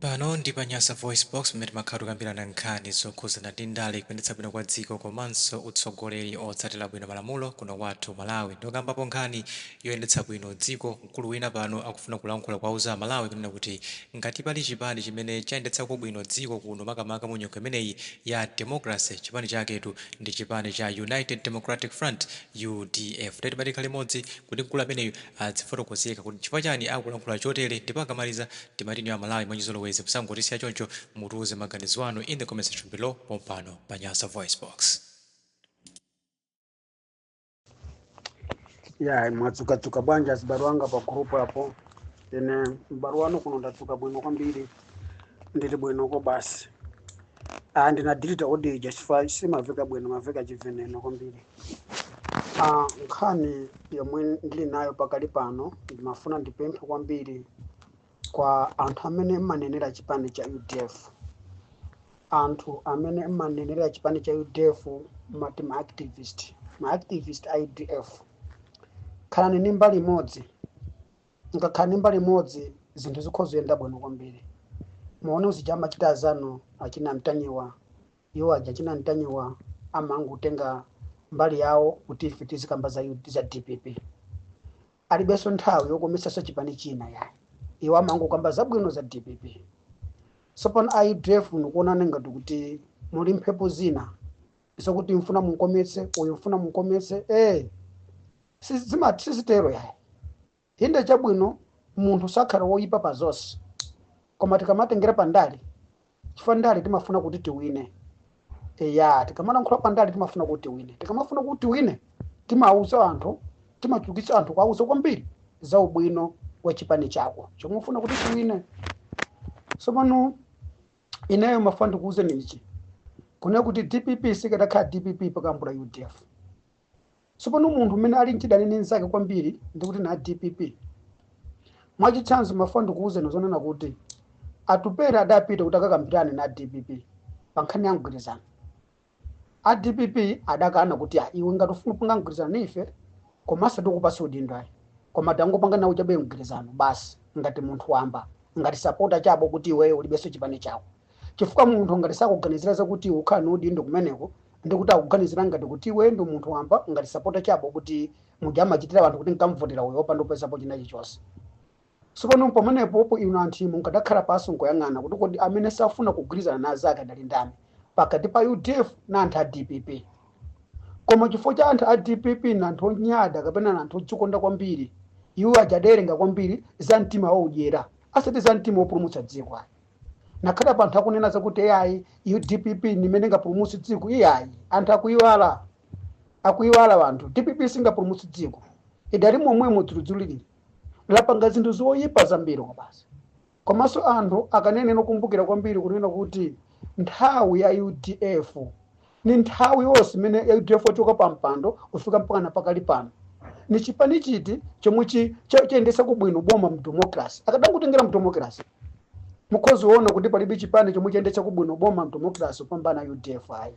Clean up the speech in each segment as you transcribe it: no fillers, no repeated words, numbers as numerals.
Pano ndi Panyasa Voice Box mmene timakhala tikambirana nkhani zokhuzana ndi ndale kuyendetsa bwino kwa dziko komanso utsogoleri otsatira bwino malamulo kuno kwathu Malawi. Ndokambapo nkhani yoyendetsa bwino dziko, mkulu wina pano akufuna kulankhula kwauza Malawi kunena kuti ngati pali chipani chimene chayendetsako bwino dziko kuno makamaka mu nyengo imeneyi ya democracy, chipani chaketu ndi chipani cha United Democratic Front UDF. Teti bali limodzi kuti mkulu ameneyu azifotokozeka kuti chifukwa chani akulankhula chotere, ndipo akamaliza timatini ya Malawi mwachizolowezi kusangotisiya choncho mutuze maganizo anu in the comment section below pompano Panyasa Voice Box. Mwatsuka bwanja zibaruanga pa group hapo. Ine baruano kuno ndatsuka bwino kwambiri. Ndili bwino ko basi. Ndina delete audio justify simaveka bwino maveka chiveneno kwambiri. Nkhani yomwe ndili nayo pakali pano ndimafuna ndipemphe kwambiri kwa anthu amene manenera chipani cha UDF. Anthu amene manenera chipani cha UDF mati ma activist IDF. Khalani ndi mbali imodzi. Ngakhala ndi mbali imodzi zinthu zikhozoyenda bwino kwambiri. Muone uzichama chita zanu achina mtanyiwa. Iwo aja achina mtanyiwa amangu tenga mbali yawo kuti ife tizikamba za DPP. Alibenso nthawi yokometsa chipani china yayi. Iwo amangu kamba zabwino za DPP. Sopano IDF nukuonana ngati kuti muli mphepo zina. Iso kuti mfuna munkometse, uyu mfuna munkometse, sizitero yayi. Inde chabwino munthu sakhala woyipa pa zonse. Koma tikamatengera pandali, chifukwa ndali timafuna kuti tiwine. Tikamalankhula pandali timafuna kuti tiwine. Tikamafuna kuti tiwine, timauza anthu, timachukitsa anthu kwauza kwambiri za ubwino wa chipani chako. Chomwe ufuna kuti tiwine. Sopano ineyo mafuna ndikuuze nichi. Kuna kuti DPP sikadakhala DPP pakambula UDF. Sopano munthu mmene ali mchidani nzake kwambiri ndikuti na DPP. Mwachitsanzo mafuna ndikuuze nozonena kuti atupera adapita kuti akakambirane na DPP pankhani ya mgwirizano. DPP adakana kuti iwe ngati ufuna kupanga mgwirizano nife komanso tikupasa udindo ayi. Koma tangopanga nawo chabe mgwirizano basi ngati munthu wamba ngati supporter chabo kuti iweyo ulibenso chipani chako. Chifukwa munthu ngati sakuganizira zakuti ukhala ndi udindo kumeneko ndikuti akuganizira ngati kuti iwe ndi munthu wamba ngati supporter chabo kuti mujama chitira anthu kuti nkamvotera uyo opanda upesapo chinachi chonse. Sopano pamenepo ino anthu munkadakhala pasi nkoyang'ana kuti kodi amene safuna kugwirizana na zake adali ndani pakati pa UDF na anthu a DPP. Koma chifukwa cha anthu a DPP na anthu onyada kapena na anthu odzikonda kwambiri, iwo ajaderenga kwambiri za mtima wodyera asati za mtima wopulumutsa dziko ayi. Nakhala pa anthu akunena zakuti DPP nimene ngapulumutsi dziko ayi. Anthu akuiwala wanthu. DPP singapulumutsi dziko. Idali momwemo dzulidzuliri. Lapanga zinthu zoyipa zambiri kwa basi. Komanso anthu akanene nokumbukira kwambiri kunena kuti nthawi ya UDF ni nthawi yonse imene UDF ochoka pa mpando kufika mpaka na pakali pano. Ni chipani chiti chomwe chayendetsa kubwino boma mu democracy. Akadangotengera mu democracy. Mukhozi woona kuti palibe chipani chomwe chayendetsa kubwino boma mu democracy kupambana UDF ayi.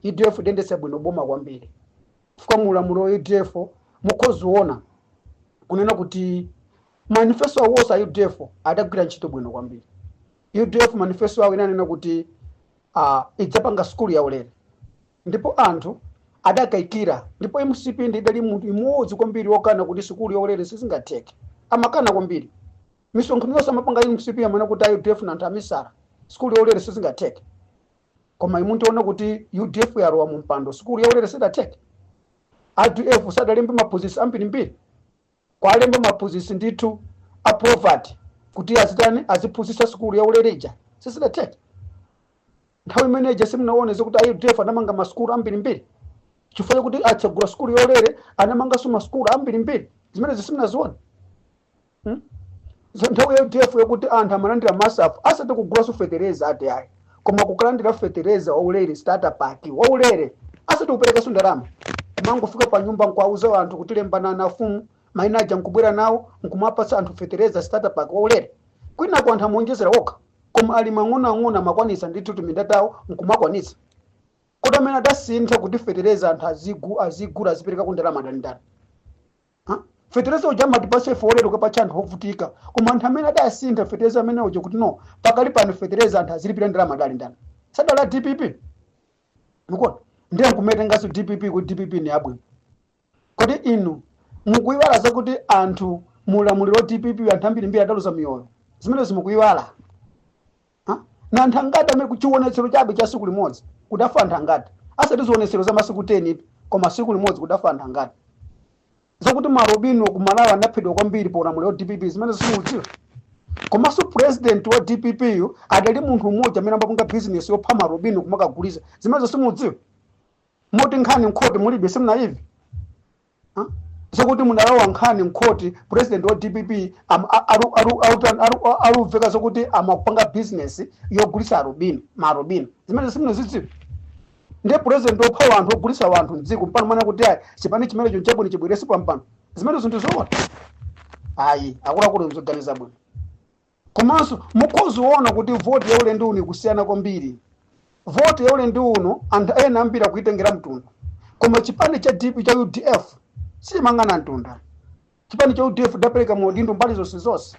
UDF idendetsa bwino boma kwambiri. Chifukwa mulamulo wa UDF mukhozi woona kunena kuti manifesto awosa UDF adagwira ntchito bwino kwambiri. UDF manifesto awo inanena kuti idzapanga skulu ya ulere. Ndipo anthu adakaikira. Ndipo MCP idali munthu imodzi kwambiri wokana kuti skulu ya ulere sizingatheke. Amakana kwambiri. Misonkhano yonse amapanga MCP amene kuti UDF na anthu amisala skulu ya ulere sizingatheke. Koma imuntu ona kuti UDF yarowa mu mpando skulu ya ulere sidatheke. UDF sadalembe maphunzitsi ambiri. Kwa alembe maphunzitsi ndithu aprovati kuti aziphunzitsa skulu ya ulereja sizidatheke. Nthawi imeneja simunaoneza kuti UDF anamanga maskulu ambiri. Chifukwa kuti atsegula skulu ya ulere anamanganso maskulu ambiri. Zimene simunaziona. Nthawi ya UDF yokuti anthu amalandira masafu asati kugulaso fetereza ati ayi. Koma kukalandira fetereza wa ulere starter pack wa ulere asati kuperekaso ndalama. Kumangofika pa nyumba nkwauza anthu kuti lembana na fumu mainaja nkubwera nawo nkumapasa anthu fetereza starter pack wa ulere. Kwina kwa anthu amonjezera okha. Koma ali mang'ono amakwanisa ndithu tuminda tawo nkumakwanisa. Kuti amene adasintha kuti fetereza anthu azigula azipereka ku ndalama ndani. fetereza uja matipase forero kwa chanthu hovutika koma anthu amene adasintha fetereza amene uja kuti no pakali pano fetereza anthu azilipira ndalama dali ndani sadala DPP mukuona ndiye nkumetenganso DPP kuti DPP ni abwino kodi inu mukuiwala zakuti anthu mulamuliro DPP anthu ambirimbiri adaluza miyoyo zimene zimukuiwala na anthu angati amene kuchionetsero chabe cha siku limodzi kudafa anthu angati asati zionetsero za masiku 10 koma siku limodzi kudafa anthu angati zakuti marobino kumalawa anaphedwa kwambiri pa ulamuliro DPP zimene simudziwa komanso president wa DPP yu adali munthu mmodzi amene amapanga business yopha marobino kumakagulisa zimene simudziwa moti nkhani mkhoti mulibe simunaivi zakuti munalawa nkhani mkhoti president wa DPP aruveka zakuti amapanga business yogulisa marobino zimene simunazidziwa ndiye president opha wanthu ogulisa wanthu mdziko mpano mwana kuti ayi chipani chimene chonchapo ni chibweresi pampano zimene zinthu zoona ayi akuluakulu mzoganiza bwino komanso mukuziona kuti voti yaule ndi uno kusiyana kwambiri voti yaule ndi uno anthu ena ambiri akuitengera mtunda koma chipani cha UDF sichimangana mtunda chipani cha UDF dapereka maudindo mbali zonse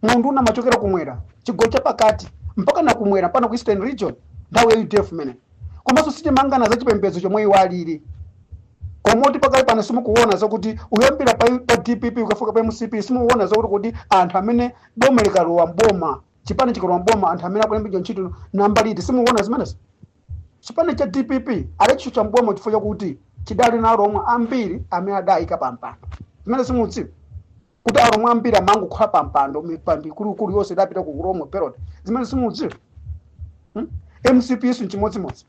munthu unamachokera kumwera chigoli cha pakati mpaka na kumwera pano ku Eastern Region nthawi ya UDF mene komanso sichimangana za chipembedzo chomwe iwalili komoti pakali pano simukuona zakuti uyambira pa DPP ukafika pa MCP simukuona zakuti kuti anthu amene boma likalowa mboma chipani chikalowa mboma anthu amene akulemba ntchito namba liti simukuona zimenezi chipani cha DPP alicho cha mboma chifukwa chakuti chidali na aromwe ambiri amene adayika pampando zimene simudziwa kuti aromwe ambiri amangu kukhala pampando mipando ikulu yonse idapita ku Romwe period zimene simudziwa MCP isu nchimodzimodzi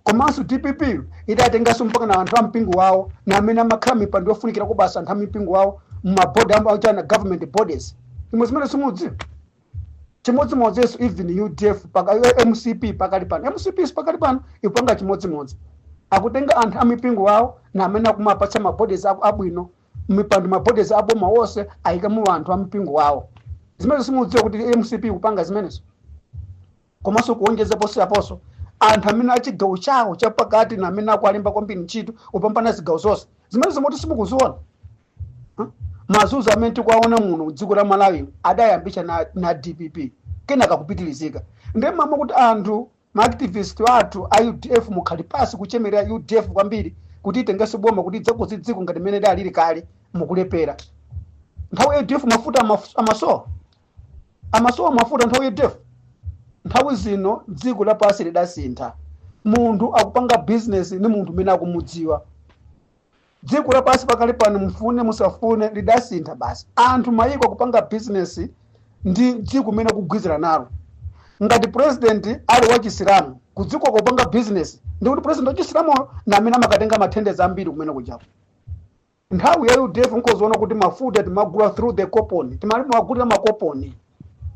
komanso DPP idatenganso mpaka na anthu ampingo wawo na amene amakhala mipando yofunikira kubasa anthu ampingo wawo mumabodi amachana government bodies imwe zimene simudziwa chimodzimodzinso even UDF MCP pakali pano MCP pakali pano ipanga chimodzimodzi akutenga anthu amipingo wawo na amene akumapatsa mabodies abwino mipando mabodies aboma wonse ayika mu anthu amipingo wawo zimene simudziwa kuti MCP kupanga zimenezo komanso kuonjeza aposo anthu amene achigawo chawo chapakati na amene akualemba kwambiri ntchito upambana zigawo zonse zimene zimoti simukuziona mazuzo amene tikuwaona muno dziko la Malawi adayambisha na DPP kenaka kupitilizika ndiye mama kuti anthu maactivist athu a UDF mukhali pasi kuchemerera UDF kwambiri kuti itengenso boma kuti idzakoze dziko ngati mene dalili kale mukulepera nthawi UDF mafuta amasowa mafuta nthawi UDF nthawi zino dziko lapasi lidasintha munthu akupanga business ni munthu mene akumudziwa dziko lapasi pakali pano mfune musafune lidasintha basi anthu mayiko akupanga business ndi dziko mene kugwizira nalo ngati president ali wa Chisilamu kudziko akupanga business ndi kuti president wa Chisilamu na amene amakatenga mathendeza ambiri kumene kujapo nthawi ya UDF nkozoona kuti mafuta timagula through the coupon timali mwagulira makoponi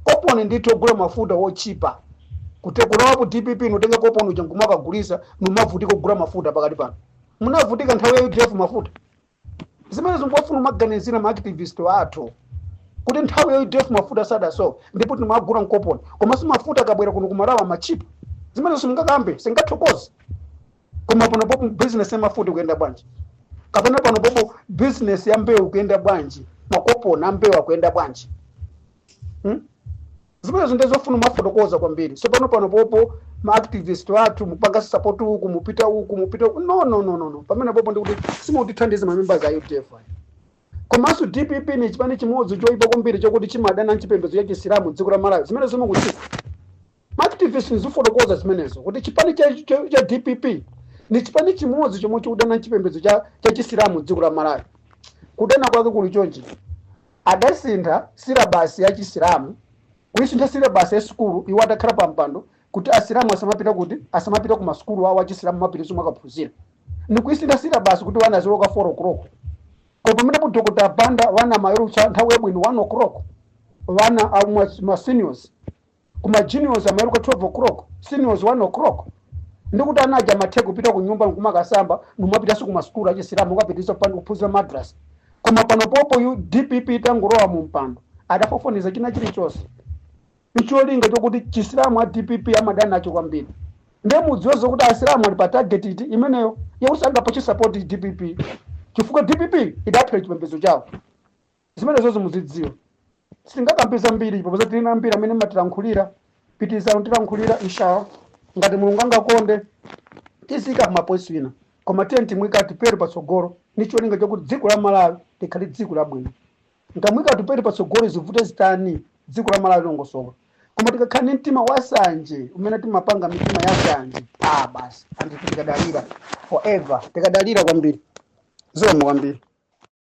koponi ndithu ogula mafuta wochipa kuti kunawapo DPP notenga koponi uja ngumakagulisa numavutika kugula mafuta pakati pano munavutika nthawi ya UDF mafuta zimene zimbofuna maganizira maactivist athu kuti nthawi ya UDF mafuta sadaso ndipo timagula mkoponi koma mafuta akabwera kuno kumalawa machipa zimene simungakambe singathokoze koma pano popo business ya mafuta kuyenda bwanji kapena pano popo business ya mbewu kuyenda bwanji makoponi a mbewu akuyenda bwanji zimene zindezofuna mafotokoza kwambiri so pano popo maactivist athu mupanga support uku mupita uku no pamene popo ndikuti simutithandiza mamembers a UDF komanso DPP ni chipani chimodzi choyipa kwambiri chokuti chimadana nchipembedzo ya Chisilamu dziko la Malawi zimene zimukuchita maactivist nizifotokoza zimenezo kuti chipani cha DPP ni chipani chimodzi chomwe chikudana nchipembedzo cha Chisilamu dziko la Malawi kudana kwake kuli chonchi adasintha syllabus ya Chisilamu kuisintha syllabus ya skulu iwo adakhala pampando kuti asilamu asamapita ku masukulu awo achisilamu mapirizo mwakaphunzira nikuisintha syllabus kuti wana aziloka 4 o'clock ko pamene ku Dr. Banda wana mayerucha nthawi yabwino 1 o'clock wana ma seniors kuma juniors amayeruka 12 o'clock seniors 1 o'clock ndikuti anaja mathe kupita ku nyumba nkumakasamba numapita ku masukulu achisilamu ukapitisa kuphunzira madrasa koma pano popo DPP tangulowa mu mpando adafofoniza china chilichonse icholinga chokuti Chisilamu a DPP amadana nacho kwambiri ndiye mudziwezo kuti asilamu ali pa target imeneyo yakuti angapo support DPP chifukwa DPP idaphera chipembedzo chawo. Zimene zonse muzidziwa. Sitingakambisa mbiri popeza tili ambiri amene matilankhulira pitizana tilankhulira inshallah ngati Mulungu angakonde tizika maposi wina koma tenti mwika tipere patsogolo nicho linga chokuti dziko la Malawi likhali dziko labwino. Ngamwika tipere patsogolo zivute zitani dziko la Malawi longosoka koma tikakhala mtima wasanje umene timapanga mitima yasanje basi anti tikadalira forever tikadalira kwambiri zomwe kwambiri.